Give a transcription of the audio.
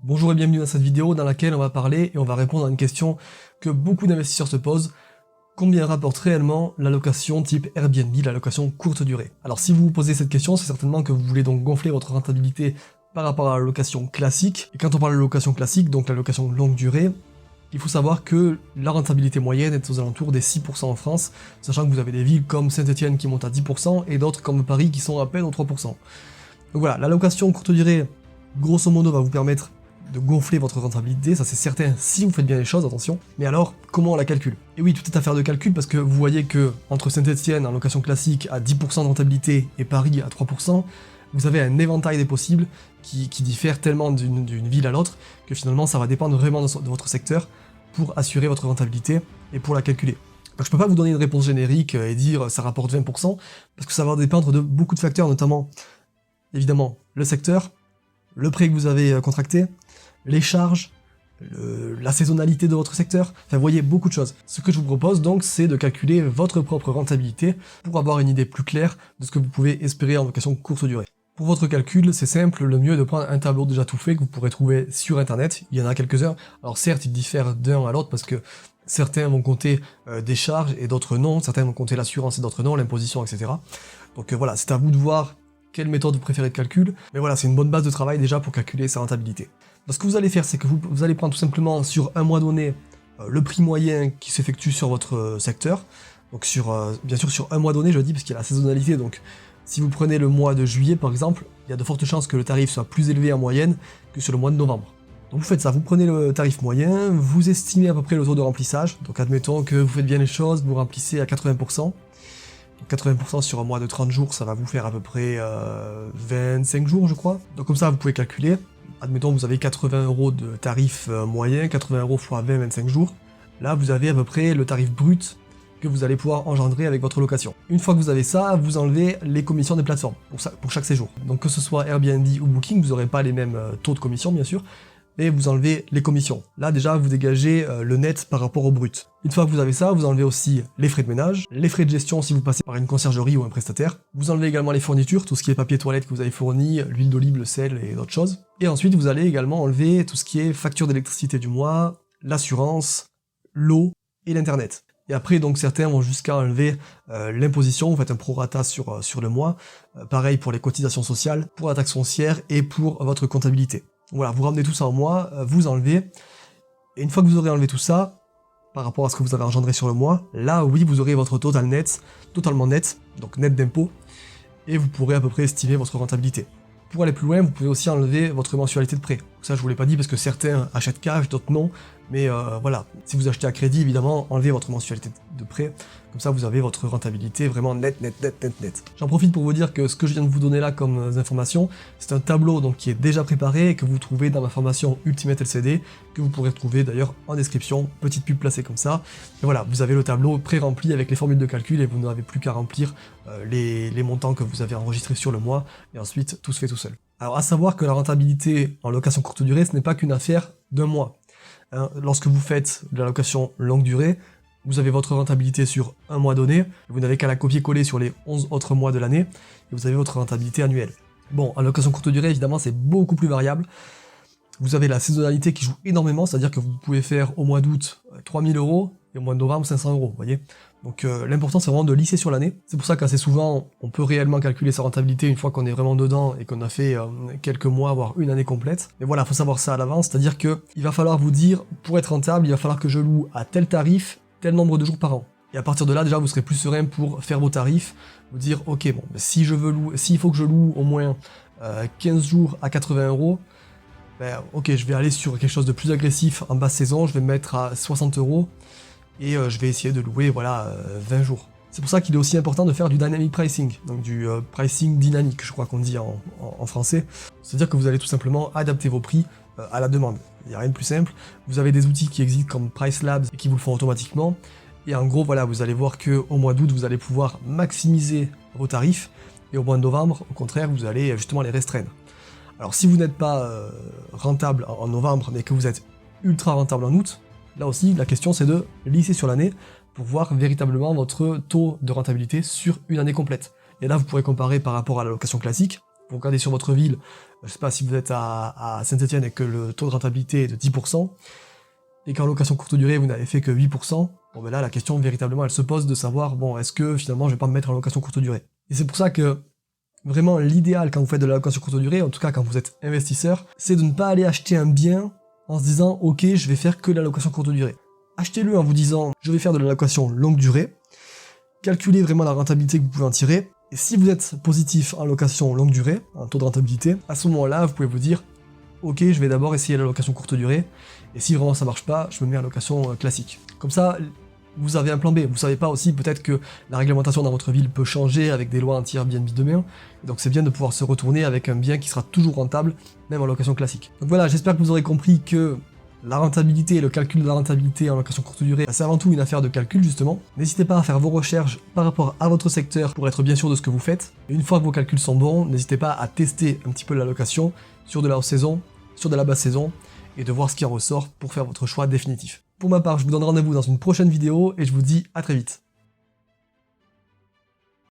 Bonjour et bienvenue dans cette vidéo dans laquelle on va parler et on va répondre à une question que beaucoup d'investisseurs se posent. Combien rapporte réellement la location type Airbnb, la location courte durée? Alors si vous vous posez cette question, c'est certainement que vous voulez donc gonfler votre rentabilité par rapport à la location classique. Et quand on parle de location classique, donc la location longue durée, il faut savoir que la rentabilité moyenne est aux alentours des 6% en France, sachant que vous avez des villes comme Saint-Etienne qui montent à 10% et d'autres comme Paris qui sont à peine aux 3%. Donc voilà, la location courte durée, grosso modo, va vous permettre de gonfler votre rentabilité, ça c'est certain si vous faites bien les choses, attention. Mais alors, comment on la calcule? Et oui, tout est affaire de calcul parce que vous voyez que entre Saint-Etienne en location classique à 10% de rentabilité et Paris à 3%, vous avez un éventail des possibles qui diffère tellement d'une ville à l'autre que finalement ça va dépendre vraiment de votre secteur pour assurer votre rentabilité et pour la calculer. Donc je peux pas vous donner une réponse générique et dire ça rapporte 20% parce que ça va dépendre de beaucoup de facteurs, notamment évidemment le secteur, le prêt que vous avez contracté, les charges, la saisonnalité de votre secteur, enfin vous voyez beaucoup de choses. Ce que je vous propose donc c'est de calculer votre propre rentabilité pour avoir une idée plus claire de ce que vous pouvez espérer en location courte durée. Pour votre calcul, c'est simple, le mieux est de prendre un tableau déjà tout fait que vous pourrez trouver sur internet, il y en a quelques-uns. Alors certes, ils diffèrent d'un à l'autre parce que certains vont compter des charges et d'autres non, certains vont compter l'assurance et d'autres non, l'imposition, etc. Donc voilà, c'est à vous de voir quelle méthode vous préférez de calcul, mais voilà, c'est une bonne base de travail déjà pour calculer sa rentabilité. Donc ce que vous allez faire, c'est que vous allez prendre tout simplement sur un mois donné le prix moyen qui s'effectue sur votre secteur, donc bien sûr sur un mois donné, je dis, parce qu'il y a la saisonnalité, donc si vous prenez le mois de juillet par exemple, il y a de fortes chances que le tarif soit plus élevé en moyenne que sur le mois de novembre. Donc vous faites ça, vous prenez le tarif moyen, vous estimez à peu près le taux de remplissage, donc admettons que vous faites bien les choses, vous remplissez à 80%, 80% sur un mois de 30 jours, ça va vous faire à peu près 25 jours, je crois. Donc comme ça, vous pouvez calculer. Admettons, vous avez 80 € de tarif moyen, 80 € x 20, 25 jours. Là, vous avez à peu près le tarif brut que vous allez pouvoir engendrer avec votre location. Une fois que vous avez ça, vous enlevez les commissions des plateformes pour chaque séjour. Donc que ce soit Airbnb ou Booking, vous n'aurez pas les mêmes taux de commission, bien sûr, mais vous enlevez les commissions. Là, déjà, vous dégagez le net par rapport au brut. Une fois que vous avez ça, vous enlevez aussi les frais de ménage, les frais de gestion si vous passez par une conciergerie ou un prestataire. Vous enlevez également les fournitures, tout ce qui est papier toilette que vous avez fourni, l'huile d'olive, le sel et d'autres choses. Et ensuite, vous allez également enlever tout ce qui est facture d'électricité du mois, l'assurance, l'eau et l'internet. Et après, donc certains vont jusqu'à enlever l'imposition, vous faites un prorata sur le mois. Pareil pour les cotisations sociales, pour la taxe foncière et pour votre comptabilité. Voilà, vous ramenez tout ça en mois, vous enlevez, et une fois que vous aurez enlevé tout ça, par rapport à ce que vous avez engendré sur le mois, là oui, vous aurez votre total net, totalement net, donc net d'impôt, et vous pourrez à peu près estimer votre rentabilité. Pour aller plus loin, vous pouvez aussi enlever votre mensualité de prêt. Ça, je vous l'ai pas dit parce que certains achètent cash, d'autres non, mais voilà, si vous achetez à crédit, évidemment, enlevez votre mensualité de prêt, comme ça vous avez votre rentabilité vraiment net. J'en profite pour vous dire que ce que je viens de vous donner là comme information, c'est un tableau donc qui est déjà préparé et que vous trouvez dans ma formation Ultimate LCD, que vous pourrez trouver d'ailleurs en description, petite pub placée comme ça. Et voilà, vous avez le tableau pré-rempli avec les formules de calcul et vous n'avez plus qu'à remplir les montants que vous avez enregistrés sur le mois, et ensuite tout se fait tout seul. Alors à savoir que la rentabilité en location courte durée, ce n'est pas qu'une affaire d'un mois. Lorsque vous faites de la location longue durée, vous avez votre rentabilité sur un mois donné, vous n'avez qu'à la copier-coller sur les 11 autres mois de l'année, et vous avez votre rentabilité annuelle. Bon, en location courte durée, évidemment, c'est beaucoup plus variable. Vous avez la saisonnalité qui joue énormément, c'est-à-dire que vous pouvez faire au mois d'août 3000 € et au mois de novembre 500 €, vous voyez. Donc l'important c'est vraiment de lisser sur l'année. C'est pour ça qu'assez souvent, on peut réellement calculer sa rentabilité une fois qu'on est vraiment dedans et qu'on a fait quelques mois, voire une année complète. Mais voilà, il faut savoir ça à l'avance, c'est-à-dire que il va falloir vous dire, pour être rentable, il va falloir que je loue à tel tarif, tel nombre de jours par an. Et à partir de là, déjà, vous serez plus serein pour faire vos tarifs, vous dire, ok, bon, s'il faut que je loue au moins 15 jours à 80 €, ben, ok, je vais aller sur quelque chose de plus agressif en basse saison, je vais me mettre à 60 €, et je vais essayer de louer, voilà, 20 jours. C'est pour ça qu'il est aussi important de faire du dynamic pricing, donc du pricing dynamique, je crois qu'on dit en français. C'est-à-dire que vous allez tout simplement adapter vos prix à la demande. Il n'y a rien de plus simple. Vous avez des outils qui existent comme Price Labs et qui vous le font automatiquement. Et en gros, voilà, vous allez voir qu'au mois d'août, vous allez pouvoir maximiser vos tarifs, et au mois de novembre, au contraire, vous allez justement les restreindre. Alors si vous n'êtes pas rentable en novembre, mais que vous êtes ultra rentable en août, là aussi, la question c'est de lisser sur l'année pour voir véritablement votre taux de rentabilité sur une année complète. Et là, vous pourrez comparer par rapport à la location classique, Vous regardez sur votre ville, je sais pas si vous êtes à Saint-Etienne et que le taux de rentabilité est de 10%, et qu'en location courte durée, vous n'avez fait que 8%, bon ben là, la question, véritablement, elle se pose de savoir, bon, est-ce que finalement, je vais pas me mettre en location courte durée? Et c'est pour ça que, vraiment, l'idéal quand vous faites de la location courte durée, en tout cas quand vous êtes investisseur, c'est de ne pas aller acheter un bien en se disant, ok, je vais faire que de la location courte durée. Achetez-le en vous disant, je vais faire de la location longue durée, calculez vraiment la rentabilité que vous pouvez en tirer, et si vous êtes positif en location longue durée, un taux de rentabilité, à ce moment-là, vous pouvez vous dire, ok, je vais d'abord essayer la location courte durée, et si vraiment ça marche pas, je me mets en location classique. Comme ça, vous avez un plan B. Vous savez pas aussi peut-être que la réglementation dans votre ville peut changer avec des lois anti-Airbnb demain, donc c'est bien de pouvoir se retourner avec un bien qui sera toujours rentable, même en location classique. Donc voilà, j'espère que vous aurez compris que la rentabilité et le calcul de la rentabilité en location courte durée, c'est avant tout une affaire de calcul justement. N'hésitez pas à faire vos recherches par rapport à votre secteur pour être bien sûr de ce que vous faites. Et une fois que vos calculs sont bons, n'hésitez pas à tester un petit peu la location sur de la haute saison, sur de la basse saison, et de voir ce qui en ressort pour faire votre choix définitif. Pour ma part, je vous donne rendez-vous dans une prochaine vidéo et je vous dis à très vite.